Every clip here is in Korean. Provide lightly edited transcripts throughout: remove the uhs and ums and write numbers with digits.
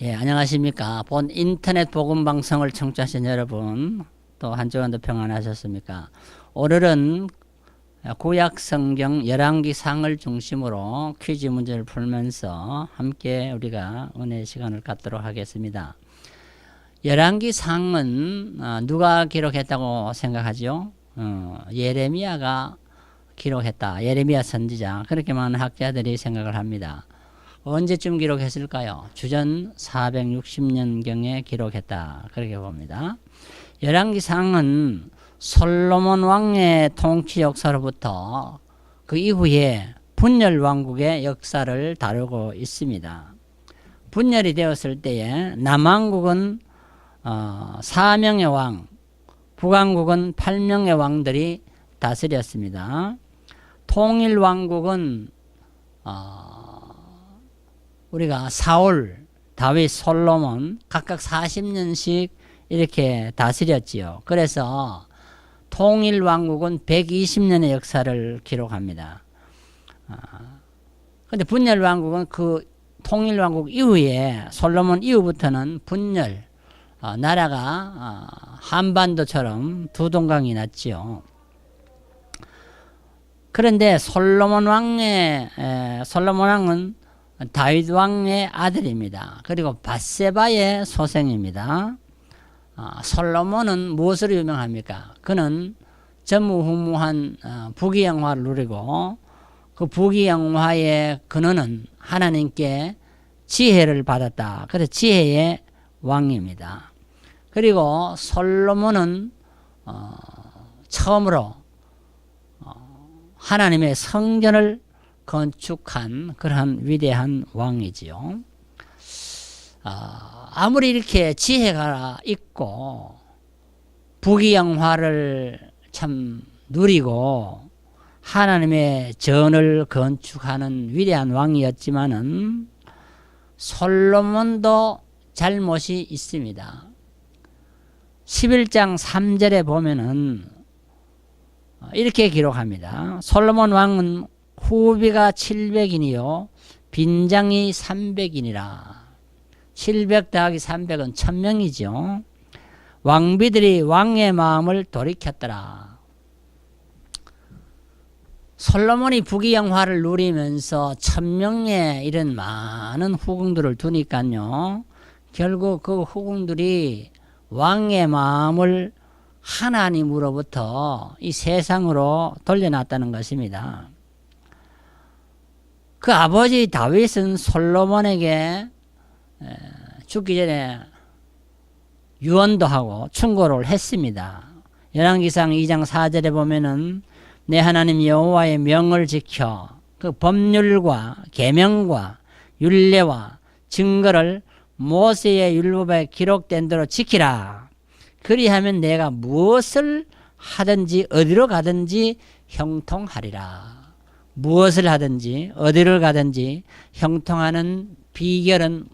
예, 안녕하십니까. 본 인터넷 복음 방송을 청취하신 여러분, 또 한 주간도 평안하셨습니까? 오늘은 구약 성경 열왕기상을 중심으로 퀴즈 문제를 풀면서 함께 우리가 은혜의 시간을 갖도록 하겠습니다. 열왕기상은 누가 기록했다고 생각하죠? 예레미야가 기록했다. 예레미야 선지자. 그렇게 많은 학자들이 생각을 합니다. 언제쯤 기록했을까요? 주전 460년경에 기록했다. 그렇게 봅니다. 열왕기상은 솔로몬 왕의 통치 역사로부터 그 이후에 분열 왕국의 역사를 다루고 있습니다. 분열이 되었을 때에 남왕국은 4명의 왕, 북왕국은 8명의 왕들이 다스렸습니다. 통일왕국은 우리가 사울, 다윗, 솔로몬 각각 40년씩 이렇게 다스렸지요. 그래서 통일왕국은 120년의 역사를 기록합니다. 근데 분열왕국은 그 통일왕국 이후에 솔로몬 이후부터는 분열, 나라가 한반도처럼 두 동강이 났지요. 그런데 솔로몬 왕은 다윗 왕의 아들입니다. 그리고 밧세바의 소생입니다. 솔로몬은 무엇으로 유명합니까? 그는 전무후무한 부귀영화를 누리고 그 부귀영화의 근원은 하나님께 지혜를 받았다. 그래서 지혜의 왕입니다. 그리고 솔로몬은 처음으로 하나님의 성전을 건축한 그러한 위대한 왕이지요. 아무리 이렇게 지혜가 있고 부귀영화를 참 누리고 하나님의 전을 건축하는 위대한 왕이었지만은 솔로몬도 잘못이 있습니다. 11장 3절에 보면은 이렇게 기록합니다. 솔로몬 왕은 후비가 700인이요 빈장이 300인이라. 700 더하기 300은 1000명이죠. 왕비들이 왕의 마음을 돌이켰더라. 솔로몬이 부귀영화를 누리면서 1000명의 이런 많은 후궁들을 두니까요. 결국 그 후궁들이 왕의 마음을 하나님으로부터 이 세상으로 돌려놨다는 것입니다. 그 아버지 다윗은 솔로몬에게 죽기 전에 유언도 하고 충고를 했습니다. 열왕기상 2장 4절에 보면은 내 하나님 여호와의 명을 지켜 그 법률과 계명과 율례와 증거를 모세의 율법에 기록된 대로 지키라. 그리하면 내가 무엇을 하든지 어디로 가든지 형통하리라. 무엇을 하든지 어디를 가든지 형통하는 비결은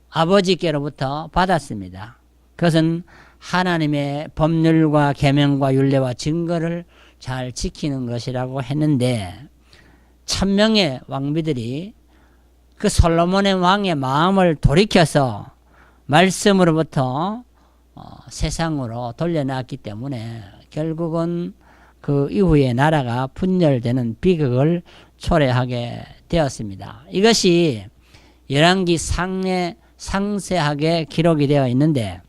아버지께로부터 받았습니다. 그것은 하나님의 법률과 계명과 율례와 증거를 잘 지키는 것이라고 했는데 1000명의 왕비들이 그 솔로몬의 왕의 마음을 돌이켜서 말씀으로부터 세상으로 돌려놨기 때문에 결국은 그 이후에 나라가 분열되는 비극을 초래하게 되었습니다. 이것이 열왕기상에 상세하게 기록이 되어 있는데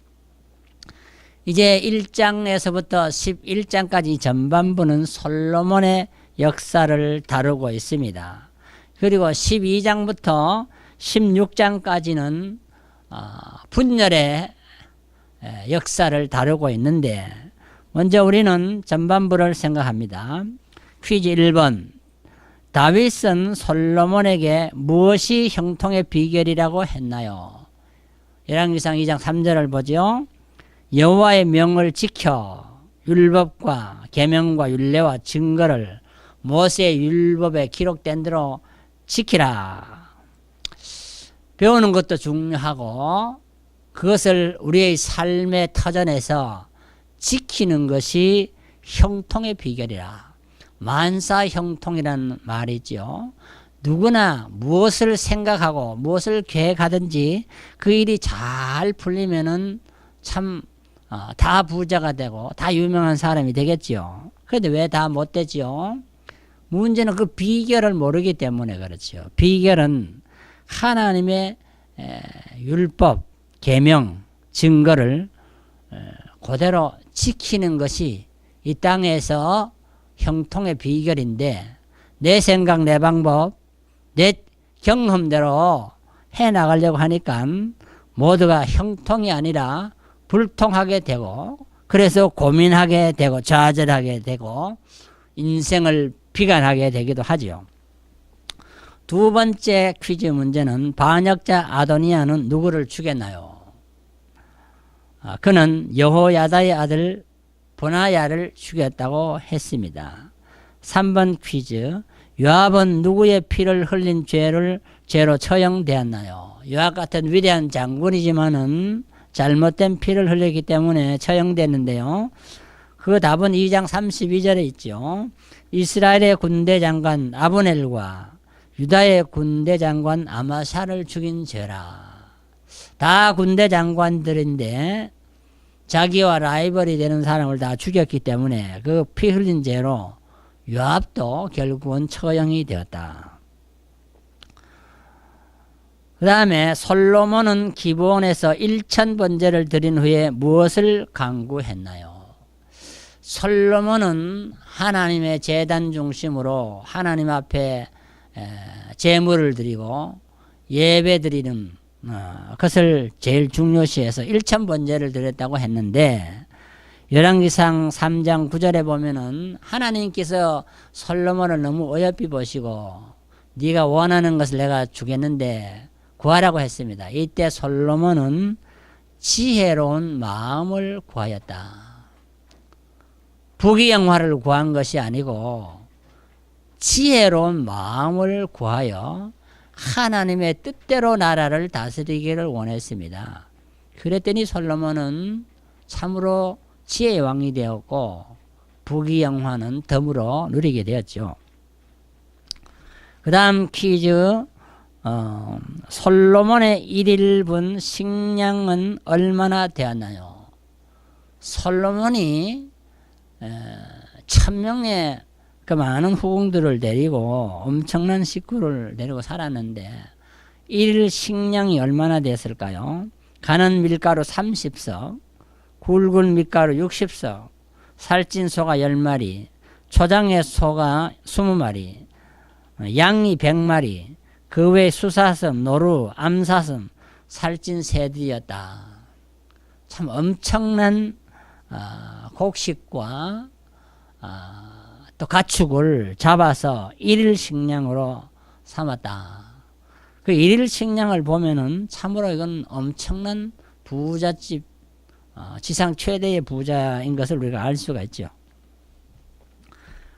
이제 1장에서부터 11장까지 전반부는 솔로몬의 역사를 다루고 있습니다. 그리고 12장부터 16장까지는 분열의 역사를 다루고 있는데 먼저 우리는 전반부를 생각합니다. 퀴즈 1번. 다윗은 솔로몬에게 무엇이 형통의 비결이라고 했나요? 열왕기상 2장 3절을 보죠. 여호와의 명을 지켜 율법과 계명과 율례와 증거를 모세의 율법에 기록된 대로 지키라. 배우는 것도 중요하고 그것을 우리의 삶의 터전에서 지키는 것이 형통의 비결이라. 만사형통이라는 말이죠. 누구나 무엇을 생각하고 무엇을 계획하든지 그 일이 잘 풀리면은 참 다 부자가 되고 다 유명한 사람이 되겠지요. 그런데 왜 다 못 되지요? 문제는 그 비결을 모르기 때문에 그렇지요. 비결은 하나님의 율법, 계명, 증거를 그대로 지키는 것이 이 땅에서 형통의 비결인데, 내 생각, 내 방법, 내 경험대로 해나가려고 하니까 모두가 형통이 아니라 불통하게 되고, 그래서 고민하게 되고 좌절하게 되고 인생을 비관하게 되기도 하지요. 두 번째 퀴즈 문제는 반역자 아도니아는 누구를 죽였나요? 그는 여호야다의 아들 브나야를 죽였다고 했습니다. 3번 퀴즈, 요압은 누구의 피를 흘린 죄로 처형되었나요? 요압 같은 위대한 장군이지만은 잘못된 피를 흘리기 때문에 처형되는데요. 그 답은 2장 32절에 있죠. 이스라엘의 군대 장관 아브넬과 유다의 군대 장관 아마샤를 죽인 죄라. 다 군대 장관들인데 자기와 라이벌이 되는 사람을 다 죽였기 때문에 그 피 흘린 죄로 요압도 결국은 처형이 되었다. 그 다음에 솔로몬은 기브온에서 1000번제를 드린 후에 무엇을 간구했나요? 솔로몬은 하나님의 제단 중심으로 하나님 앞에 제물을 드리고 예배 드리는 것을 제일 중요시해서 1000번제를 드렸다고 했는데, 열왕기상 3장 9절에 보면은 하나님께서 솔로몬을 너무 어여삐 보시고 네가 원하는 것을 내가 주겠는데 구하라고 했습니다. 이때 솔로몬은 지혜로운 마음을 구하였다. 부귀영화를 구한 것이 아니고 지혜로운 마음을 구하여 하나님의 뜻대로 나라를 다스리기를 원했습니다. 그랬더니 솔로몬은 참으로 지혜의 왕이 되었고 부귀영화는 덤으로 누리게 되었죠. 그 다음 퀴즈, 솔로몬의 1인분 식량은 얼마나 되었나요? 솔로몬이 1000명의 그 많은 후궁들을 데리고 엄청난 식구를 데리고 살았는데 1일 식량이 얼마나 됐을까요? 가는 밀가루 30석, 굵은 밀가루 60석, 살찐 소가 10마리, 초장의 소가 20마리, 양이 100마리, 그 외 수사슴, 노루, 암사슴, 살찐 새들이었다. 참 엄청난 곡식과 또 가축을 잡아서 1일 식량으로 삼았다. 그 1일 식량을 보면은 참으로 이건 엄청난 부잣집, 지상 최대의 부자인 것을 우리가 알 수가 있죠.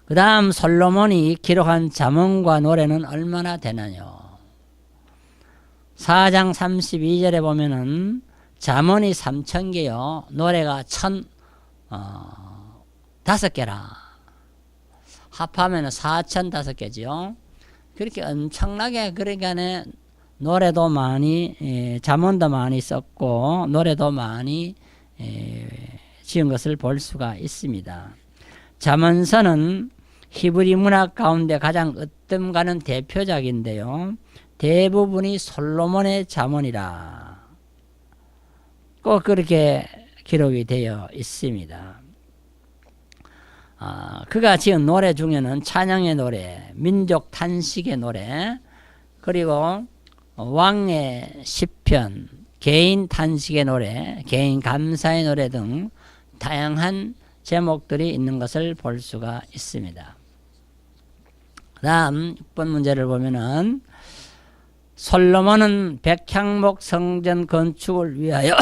그 다음 솔로몬이 기록한 잠언과 노래는 얼마나 되나요? 4장 32절에 보면은 잠언이 3000개요. 노래가 1005개라. 합하면 4005개죠. 그렇게 엄청나게, 그러니까 노래도 많이, 잠언도 많이 썼고 노래도 많이 지은 것을 볼 수가 있습니다. 잠언서는 히브리 문학 가운데 가장 으뜸가는 대표작인데요. 대부분이 솔로몬의 잠언이라 꼭 그렇게 기록이 되어 있습니다. 그가 지은 노래 중에는 찬양의 노래, 민족 탄식의 노래, 그리고 왕의 시편, 개인 탄식의 노래, 개인 감사의 노래 등 다양한 제목들이 있는 것을 볼 수가 있습니다. 그 다음 6번 문제를 보면은 솔로몬은 백향목 성전 건축을 위하여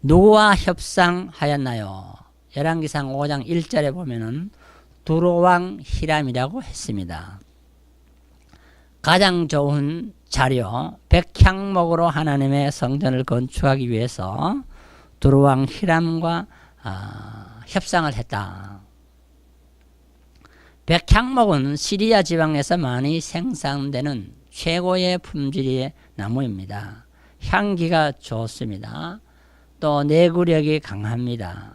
누구와 협상하였나요? 열왕기상 5장 1절에 보면은 두로왕 히람이라고 했습니다. 가장 좋은 자료, 백향목으로 하나님의 성전을 건축하기 위해서 두로왕 히람과 협상을 했다. 백향목은 시리아 지방에서 많이 생산되는 최고의 품질의 나무입니다. 향기가 좋습니다. 또 내구력이 강합니다.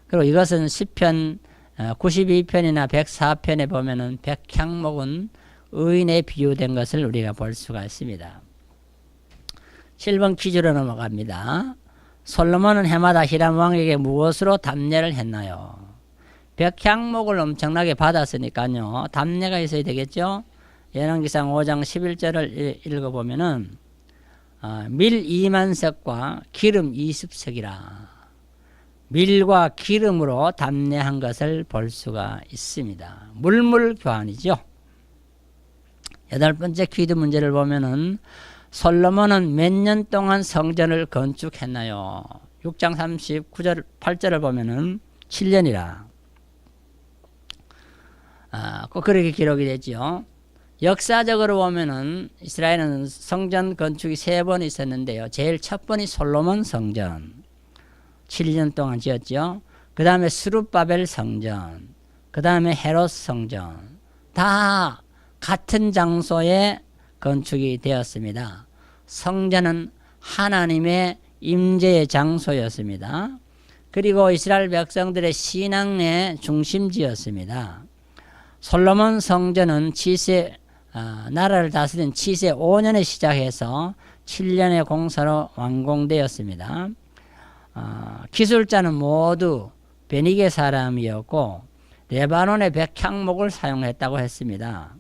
그리고 이것은 시편 92편이나 104편에 보면은 백향목은 의인에 비유된 것을 우리가 볼 수가 있습니다. 7번 퀴즈로 넘어갑니다. 솔로몬은 해마다 히람 왕에게 무엇으로 답례를 했나요? 백향목을 엄청나게 받았으니까요. 답례가 있어야 되겠죠. 열왕기상 5장 11절을 읽어보면은 밀 2만 석과 기름 20석이라. 밀과 기름으로 답례한 것을 볼 수가 있습니다. 물물 교환이죠. 8번째 퀴즈 문제를 보면은 솔로몬은 몇 년 동안 성전을 건축했나요? 6장 39절 8절을 보면은 7년이라. 꼭 그렇게 기록이 되죠. 역사적으로 보면은 이스라엘은 성전 건축이 3번 있었는데요. 제일 첫 번이 솔로몬 성전 7년 동안 지었죠. 그 다음에 스룹바벨 성전, 그 다음에 헤롯 성전, 다 같은 장소에 건축이 되었습니다. 성전은 하나님의 임재의 장소였습니다. 그리고 이스라엘 백성들의 신앙의 중심지였습니다. 솔로몬 성전은 나라를 다스린 치세 5년에 시작해서 7년의 공사로 완공되었습니다. 기술자는 모두 베니게 사람이었고 레바논의 백향목을 사용했다고 했습니다.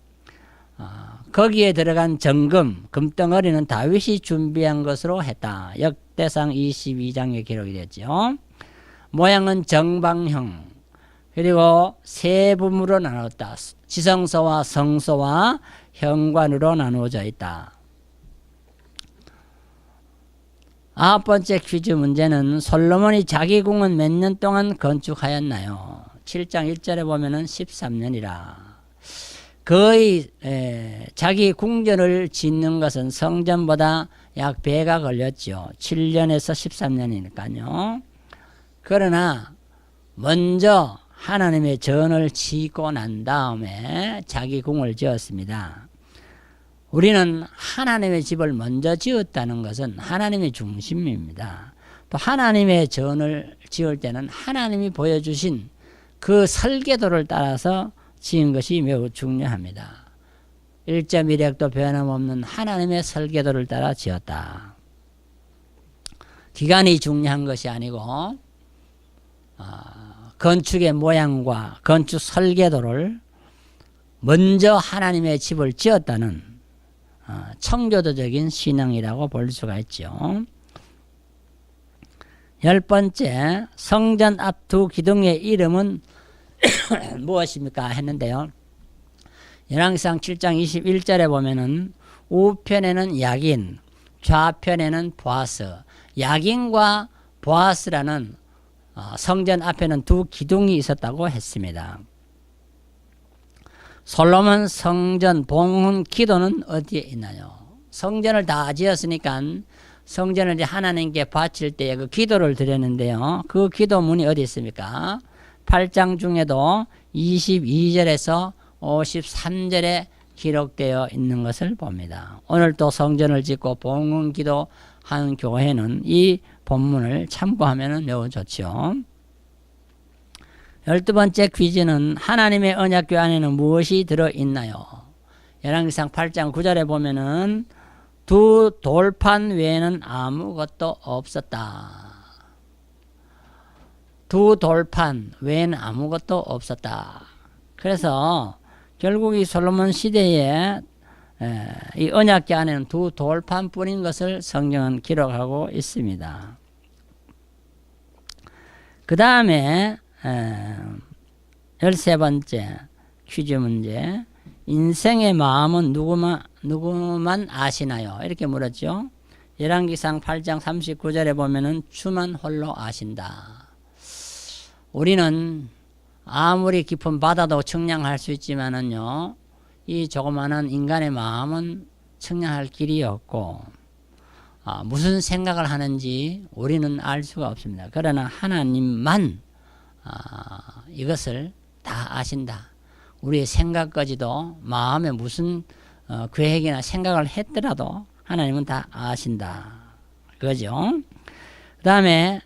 거기에 들어간 정금, 금덩어리는 다윗이 준비한 것으로 했다. 역대상 22장에 기록이 됐죠. 모양은 정방형, 그리고 세 부문으로 나눴다. 지성소와 성소와 현관으로 나누어져 있다. 9번째 퀴즈 문제는 솔로몬이 자기 궁은 몇 년 동안 건축하였나요? 7장 1절에 보면은 13년이라. 거의 자기 궁전을 짓는 것은 성전보다 약 배가 걸렸죠. 7년에서 13년이니까요. 그러나 먼저 하나님의 전을 짓고 난 다음에 자기 궁을 지었습니다. 우리는 하나님의 집을 먼저 지었다는 것은 하나님의 중심입니다. 또 하나님의 전을 지을 때는 하나님이 보여주신 그 설계도를 따라서 지은 것이 매우 중요합니다. 1.1획도 변함없는 하나님의 설계도를 따라 지었다. 기간이 중요한 것이 아니고 건축의 모양과 건축 설계도를 먼저 하나님의 집을 지었다는 청교도적인 신앙이라고 볼 수가 있죠. 10번째, 성전 앞 두 기둥의 이름은 무엇입니까? 했는데요. 열왕기상 7장 21절에 보면은 우편에는 야긴, 좌편에는 보아스. 야긴과 보아스라는 성전 앞에는 두 기둥이 있었다고 했습니다. 솔로몬 성전 봉헌 기도는 어디에 있나요? 성전을 다 지었으니까 성전을 이제 하나님께 바칠 때에 그 기도를 드렸는데요. 그 기도문이 어디 있습니까? 8장 중에도 22절에서 53절에 기록되어 있는 것을 봅니다. 오늘 또 성전을 짓고 봉헌 기도한 교회는 이 본문을 참고하면 매우 좋죠. 12번째 퀴즈는 하나님의 언약궤 안에는 무엇이 들어있나요? 열왕기상 8장 9절에 보면은 두 돌판 외에는 아무것도 없었다. 두 돌판 외에는 아무것도 없었다. 그래서 결국 이 솔로몬 시대에 이 언약궤 안에는 두 돌판 뿐인 것을 성경은 기록하고 있습니다. 그 다음에 13번째 퀴즈 문제. 인생의 마음은 누구만 아시나요? 이렇게 물었죠. 열왕기상 8장 39절에 보면은 주만 홀로 아신다. 우리는 아무리 깊은 바다도 측량할 수 있지만은요, 이 조그마한 인간의 마음은 측량할 길이 없고, 무슨 생각을 하는지 우리는 알 수가 없습니다. 그러나 하나님만 이것을 다 아신다. 우리의 생각까지도 마음에 무슨 계획이나 생각을 했더라도 하나님은 다 아신다. 그거죠. 그 다음에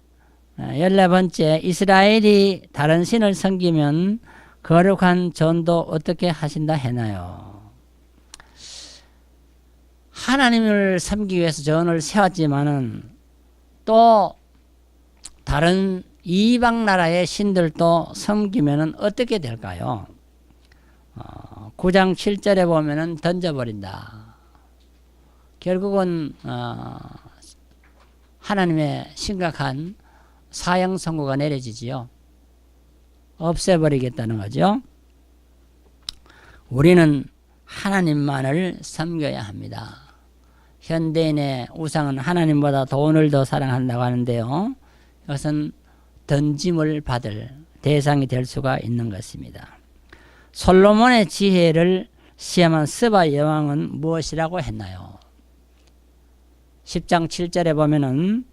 14번째, 이스라엘이 다른 신을 섬기면 거룩한 전도 어떻게 하신다 했나요? 하나님을 섬기기 위해서 전을 세웠지만은 또 다른 이방 나라의 신들도 섬기면은 어떻게 될까요? 9장 7절에 보면은 던져버린다. 결국은 하나님의 심각한 사형 선고가 내려지지요. 없애버리겠다는 거죠. 우리는 하나님만을 섬겨야 합니다. 현대인의 우상은 하나님보다 돈을 더 사랑한다고 하는데요. 이것은 던짐을 받을 대상이 될 수가 있는 것입니다. 솔로몬의 지혜를 시험한 스바 여왕은 무엇이라고 했나요? 10장 7절에 보면은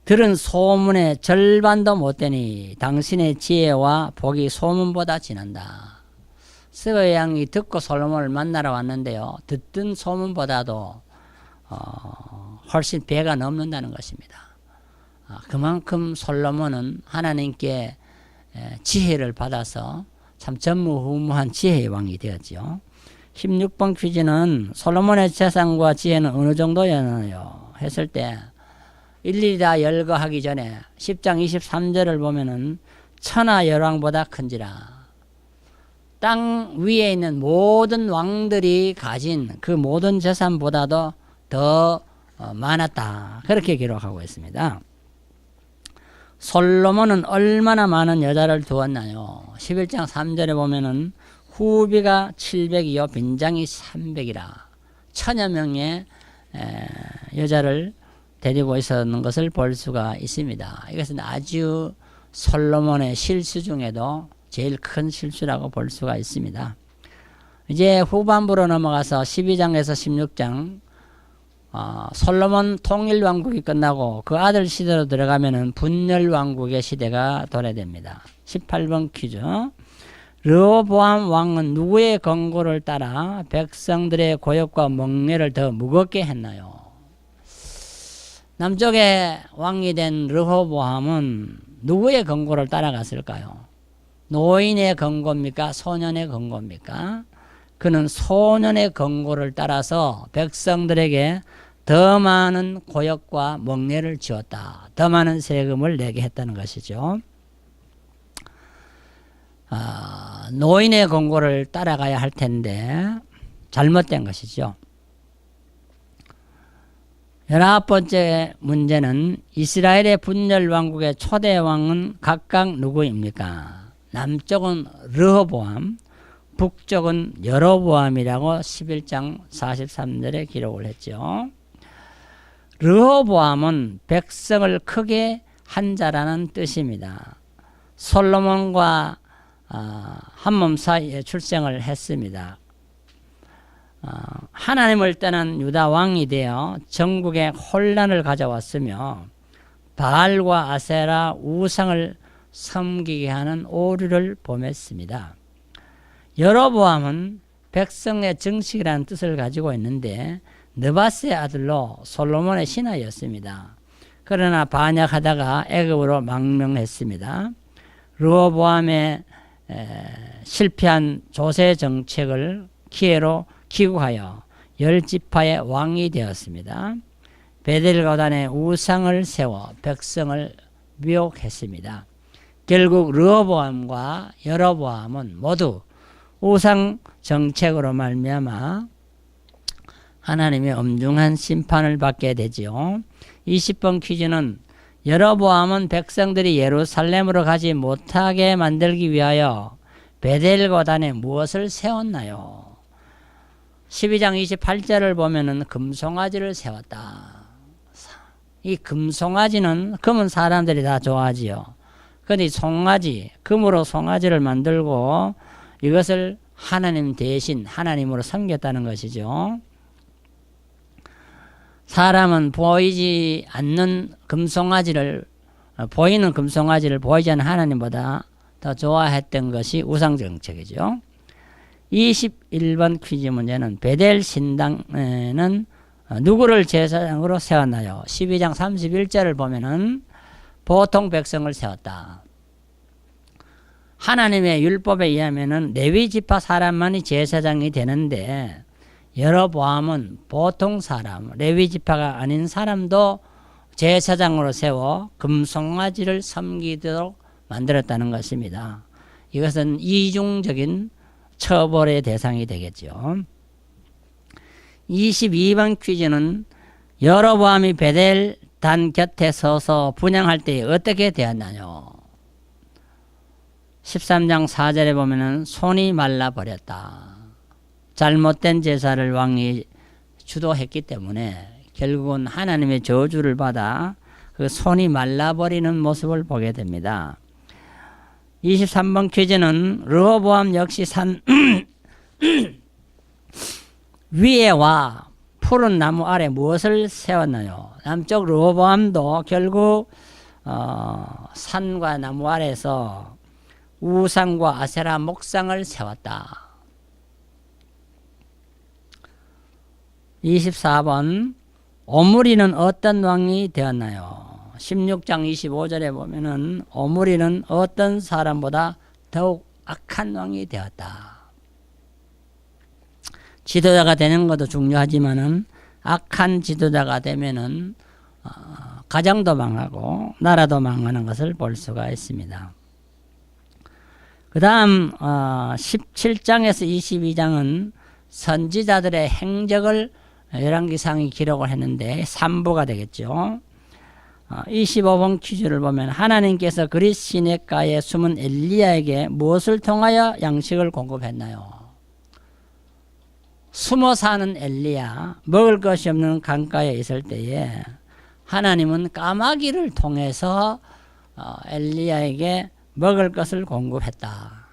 들은 소문의 절반도 못되니 당신의 지혜와 복이 소문보다 진한다. 스바 여왕이 듣고 솔로몬을 만나러 왔는데요. 듣던 소문보다도 훨씬 배가 넘는다는 것입니다. 그만큼 솔로몬은 하나님께 지혜를 받아서 참 전무후무한 지혜의 왕이 되었죠. 16번 퀴즈는 솔로몬의 재산과 지혜는 어느 정도였나요? 했을 때 일일이 다 열거하기 전에 10장 23절을 보면은 천하 열왕보다 큰지라. 땅 위에 있는 모든 왕들이 가진 그 모든 재산보다도 더 많았다. 그렇게 기록하고 있습니다. 솔로몬은 얼마나 많은 여자를 두었나요? 11장 3절에 보면은 후비가 700이요 빈장이 300이라 1000여 명의 여자를 데리고 있었는 것을 볼 수가 있습니다. 이것은 아주 솔로몬의 실수 중에도 제일 큰 실수라고 볼 수가 있습니다. 이제 후반부로 넘어가서 12장에서 16장 솔로몬 통일왕국이 끝나고 그 아들 시대로 들어가면은 분열왕국의 시대가 도래됩니다. 18번 퀴즈. 르호보암 왕은 누구의 권고를 따라 백성들의 고역과 멍에를 더 무겁게 했나요? 남쪽의 왕이 된 르호보암은 누구의 권고를 따라갔을까요? 노인의 권고입니까? 소년의 권고입니까? 그는 소년의 권고를 따라서 백성들에게 더 많은 고역과 멍에를 지었다. 더 많은 세금을 내게 했다는 것이죠. 노인의 권고를 따라가야 할 텐데 잘못된 것이죠. 19번째 문제는 이스라엘의 분열왕국의 초대 왕은 각각 누구입니까? 남쪽은 르호보암, 북쪽은 여로보암이라고 11장 43절에 기록을 했죠. 르호보암은 백성을 크게 한 자라는 뜻입니다. 솔로몬과 한 몸 사이에 출생을 했습니다. 하나님을 떠난 유다 왕이 되어 전국에 혼란을 가져왔으며 바알과 아세라 우상을 섬기게 하는 오류를 범했습니다. 여로보암은 백성의 정식이라는 뜻을 가지고 있는데 느바스의 아들로 솔로몬의 신하였습니다. 그러나 반역하다가 애굽으로 망명했습니다. 르호보암의 실패한 조세 정책을 기회로 기구하여 10지파의 왕이 되었습니다. 베델고단에 우상을 세워 백성을 미혹했습니다. 결국 르호보암과 여로보암은 모두 우상 정책으로 말미암아 하나님의 엄중한 심판을 받게 되지요. 20번 퀴즈는 여로보암은 백성들이 예루살렘으로 가지 못하게 만들기 위하여 베델고단에 무엇을 세웠나요? 12장 28절을 보면은 금송아지를 세웠다. 이 금송아지는 금은 사람들이 다 좋아하지요. 그런데 송아지, 금으로 송아지를 만들고 이것을 하나님 대신 하나님으로 섬겼다는 것이죠. 사람은 보이는 금송아지를 보이지 않는 하나님보다 더 좋아했던 것이 우상정책이죠. 21번 퀴즈 문제는 베델 신당에는 누구를 제사장으로 세웠나요? 12장 31절을 보면은 보통 백성을 세웠다. 하나님의 율법에 의하면은 레위 지파 사람만이 제사장이 되는데 여로보암은 보통 사람, 레위 지파가 아닌 사람도 제사장으로 세워 금송아지를 섬기도록 만들었다는 것입니다. 이것은 이중적인 처벌의 대상이 되겠죠. 22번 퀴즈는 여로보암이 베델 단 곁에 서서 분향할 때 어떻게 되었나요? 13장 4절에 보면은 손이 말라버렸다. 잘못된 제사를 왕이 주도했기 때문에 결국은 하나님의 저주를 받아 그 손이 말라버리는 모습을 보게 됩니다. 23번 퀴즈는 르호보암 역시 산 위에와 푸른 나무 아래 무엇을 세웠나요? 남쪽 르호보암도 결국 산과 나무 아래에서 우상과 아세라 목상을 세웠다. 24번 오므리는 어떤 왕이 되었나요? 16장 25절에 보면은 오므리는 어떤 사람보다 더욱 악한 왕이 되었다. 지도자가 되는 것도 중요하지만은 악한 지도자가 되면은 가정도 망하고 나라도 망하는 것을 볼 수가 있습니다. 그 다음 17장에서 22장은 선지자들의 행적을 열왕기상이 기록을 했는데 3부가 되겠죠. 25번 퀴즈를 보면 하나님께서 그릿 시냇가에 숨은 엘리야에게 무엇을 통하여 양식을 공급했나요? 숨어 사는 엘리야, 먹을 것이 없는 강가에 있을 때에 하나님은 까마귀를 통해서 엘리야에게 먹을 것을 공급했다.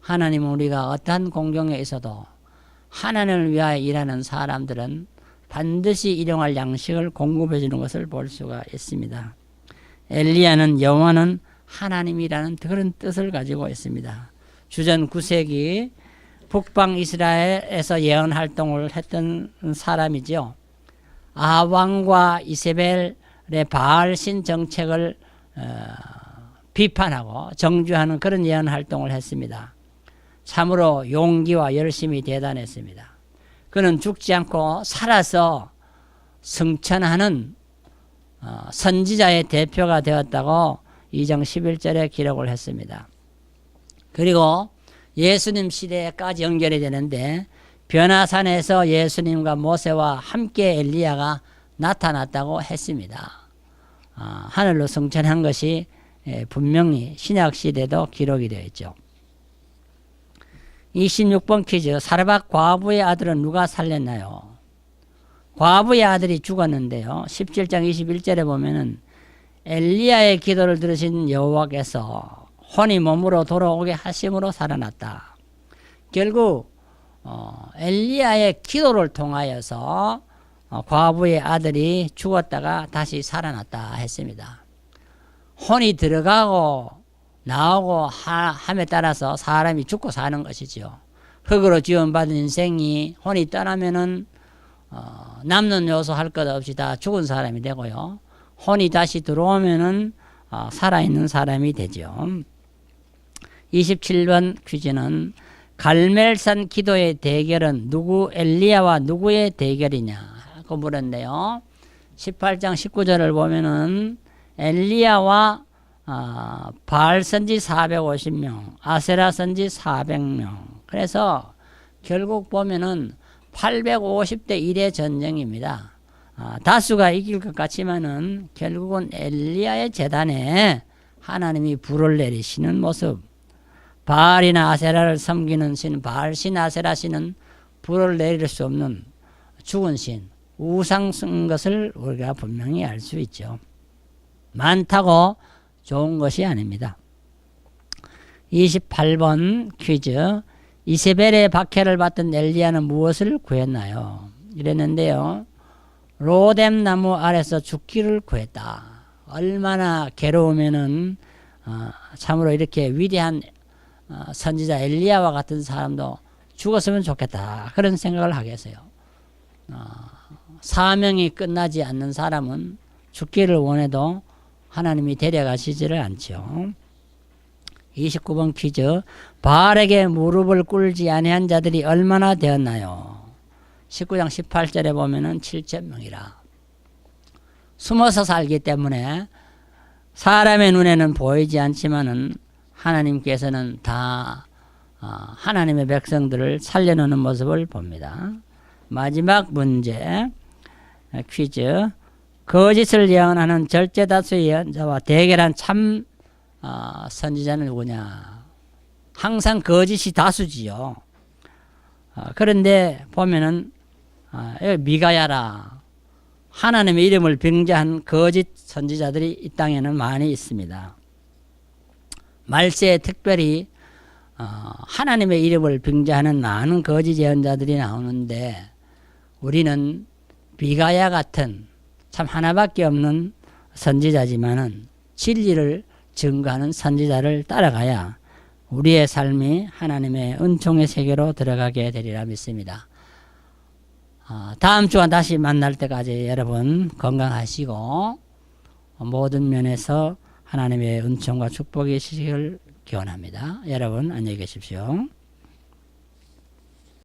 하나님은 우리가 어떠한 공경에 있어도 하나님을 위하여 일하는 사람들은 반드시 일용할 양식을 공급해 주는 것을 볼 수가 있습니다. 엘리야는 여호와는 하나님이라는 그런 뜻을 가지고 있습니다. 주전 9세기 북방 이스라엘에서 예언 활동을 했던 사람이죠. 아왕과 이세벨의 바알신 정책을 비판하고 정죄하는 그런 예언 활동을 했습니다. 참으로 용기와 열심이 대단했습니다. 그는 죽지 않고 살아서 승천하는 선지자의 대표가 되었다고 2장 11절에 기록을 했습니다. 그리고 예수님 시대까지 연결이 되는데 변화산에서 예수님과 모세와 함께 엘리야가 나타났다고 했습니다. 하늘로 승천한 것이 분명히 신약시대도 기록이 되어 있죠. 26번 퀴즈. 사르밧 과부의 아들은 누가 살렸나요? 과부의 아들이 죽었는데요. 17장 21절에 보면은 엘리야의 기도를 들으신 여호와께서 혼이 몸으로 돌아오게 하심으로 살아났다. 결국 엘리야의 기도를 통하여서 과부의 아들이 죽었다가 다시 살아났다 했습니다. 혼이 들어가고 나오고 함에 따라서 사람이 죽고 사는 것이죠. 흙으로 지원받은 인생이 혼이 떠나면은 남는 요소 할 것 없이 다 죽은 사람이 되고요. 혼이 다시 들어오면은 살아있는 사람이 되죠. 27번 퀴즈는 갈멜산 기도의 대결은 엘리야와 누구의 대결이냐고 물었는데요. 18장 19절을 보면은 엘리야와 바알 선지 450명, 아세라 선지 400명. 그래서 결국 보면은 850대 1의 전쟁입니다. 다수가 이길 것 같지만은 결국은 엘리야의 제단에 하나님이 불을 내리시는 모습. 바알이나 아세라를 섬기는 신, 바알신, 아세라 신은 불을 내릴 수 없는 죽은 신, 우상 쓴 것을 우리가 분명히 알 수 있죠. 많다고 좋은 것이 아닙니다. 28번 퀴즈. 이세벨의 박해를 받던 엘리야는 무엇을 구했나요? 이랬는데요. 로뎀 나무 아래서 죽기를 구했다. 얼마나 괴로우면은 참으로 이렇게 위대한 선지자 엘리야와 같은 사람도 죽었으면 좋겠다. 그런 생각을 하게 했어요. 사명이 끝나지 않는 사람은 죽기를 원해도 하나님이 데려가시지를 않죠. 29번 퀴즈. 바알에게 무릎을 꿇지 아니한 자들이 얼마나 되었나요? 19장 18절에 보면은 7,000명이라. 숨어서 살기 때문에 사람의 눈에는 보이지 않지만은 하나님께서는 다 하나님의 백성들을 살려놓는 모습을 봅니다. 마지막 문제 퀴즈. 거짓을 예언하는 절대 다수의 예언자와 대결한 참 선지자는 누구냐? 항상 거짓이 다수지요. 그런데 보면은 미가야라. 하나님의 이름을 빙자한 거짓 선지자들이 이 땅에는 많이 있습니다. 말세에 특별히 하나님의 이름을 빙자하는 많은 거짓 예언자들이 나오는데 우리는 미가야 같은 참 하나밖에 없는 선지자지만은 진리를 증거하는 선지자를 따라가야 우리의 삶이 하나님의 은총의 세계로 들어가게 되리라 믿습니다. 다음 주와 다시 만날 때까지 여러분 건강하시고 모든 면에서 하나님의 은총과 축복이 있으시길 기원합니다. 여러분 안녕히 계십시오.